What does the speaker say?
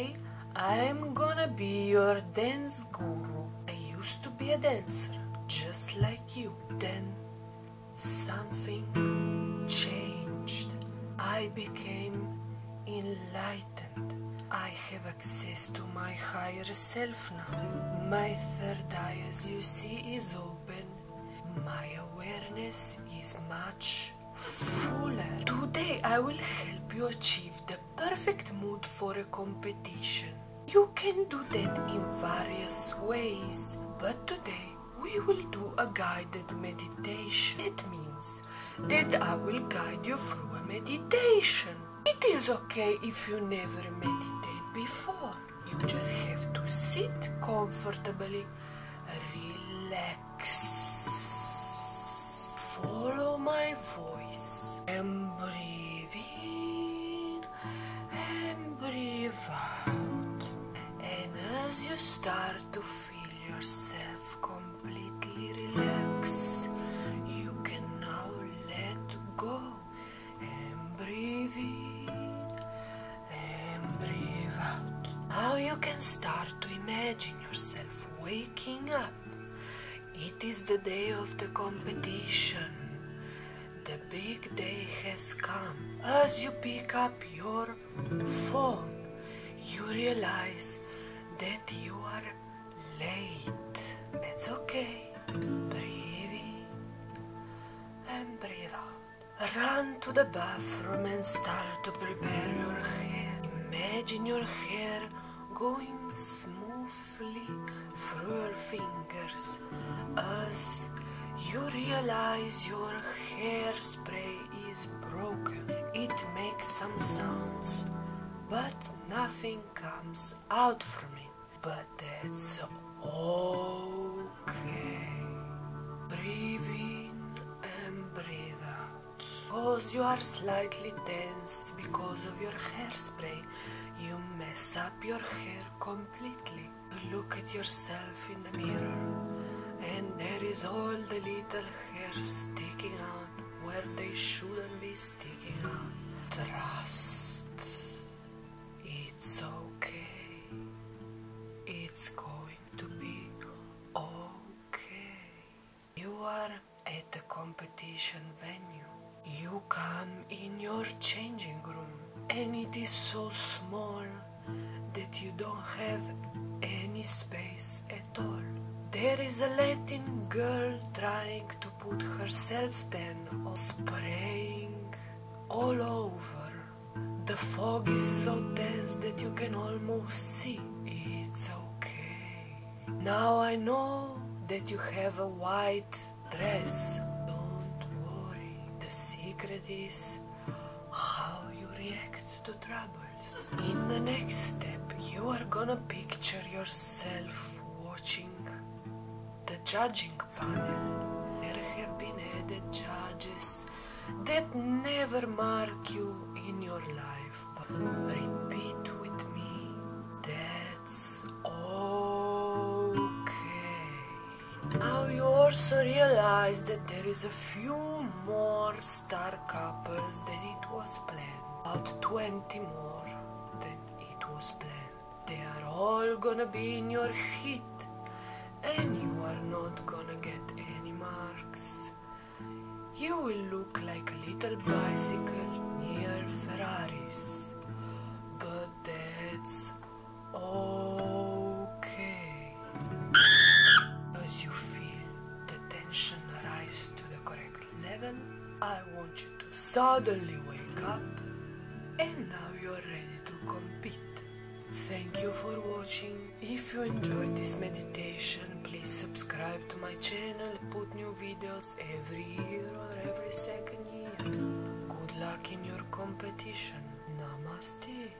Today I'm gonna be your dance guru. I used to be a dancer, just like you. Then something changed. I became enlightened. I have access to my higher self now. My third eye, as you see, is open. My awareness is much fuller. Today I will help you achieve the perfect mood for a competition. You can do that in various ways, but today we will do a guided meditation. It means that I will guide you through a meditation. It is okay if you never meditate before. You just have to sit comfortably, relax. Follow my voice and breathe in and breathe out. And as you start to feel yourself completely relax, you can now let go and breathe in and breathe out. Now you can start to imagine yourself waking up. It is the day of the competition. The big day has come. As you pick up your phone, you realize that you are late. That's okay. Breathe in and breathe out. Run to the bathroom and start to prepare your hair. Imagine your hair going smoothly through your fingers as you realize your hairspray is broken. It makes some sounds, but nothing comes out from it. But that's okay. Breathe in and breathe out. Because you are slightly tensed because of your hairspray, you mess up your hair completely. You look at yourself in the mirror, and there is all the little hairs sticking out where they shouldn't be sticking out. Trust. It's okay. It's going to be okay. You are at the competition venue. You come in your changing room, and it is so small that you don't have any space at all. There is a Latin girl trying to put herself then on, spraying all over. The fog is so dense that you can almost see. It's okay. Now I know that you have a white dress. Don't worry. The secret is how you react to troubles. In the next step, you are gonna picture yourself watching the judging panel. There have been added judges that never mark you in your life. But repeat with me, that's okay. Now you also realize that there is a few more star couples than it was planned. About 20 more than it was planned. They are all gonna be in your heat, and you are not gonna get any marks. You will look like a little bicycle near Ferraris, but that's okay. As you feel the tension rise to the correct level, I want you to suddenly wake up, and now you're ready to compete. Thank you for watching. If you enjoyed this meditation, please subscribe to my channel. Put new videos every year or every second year. Good luck in your competition. Namaste.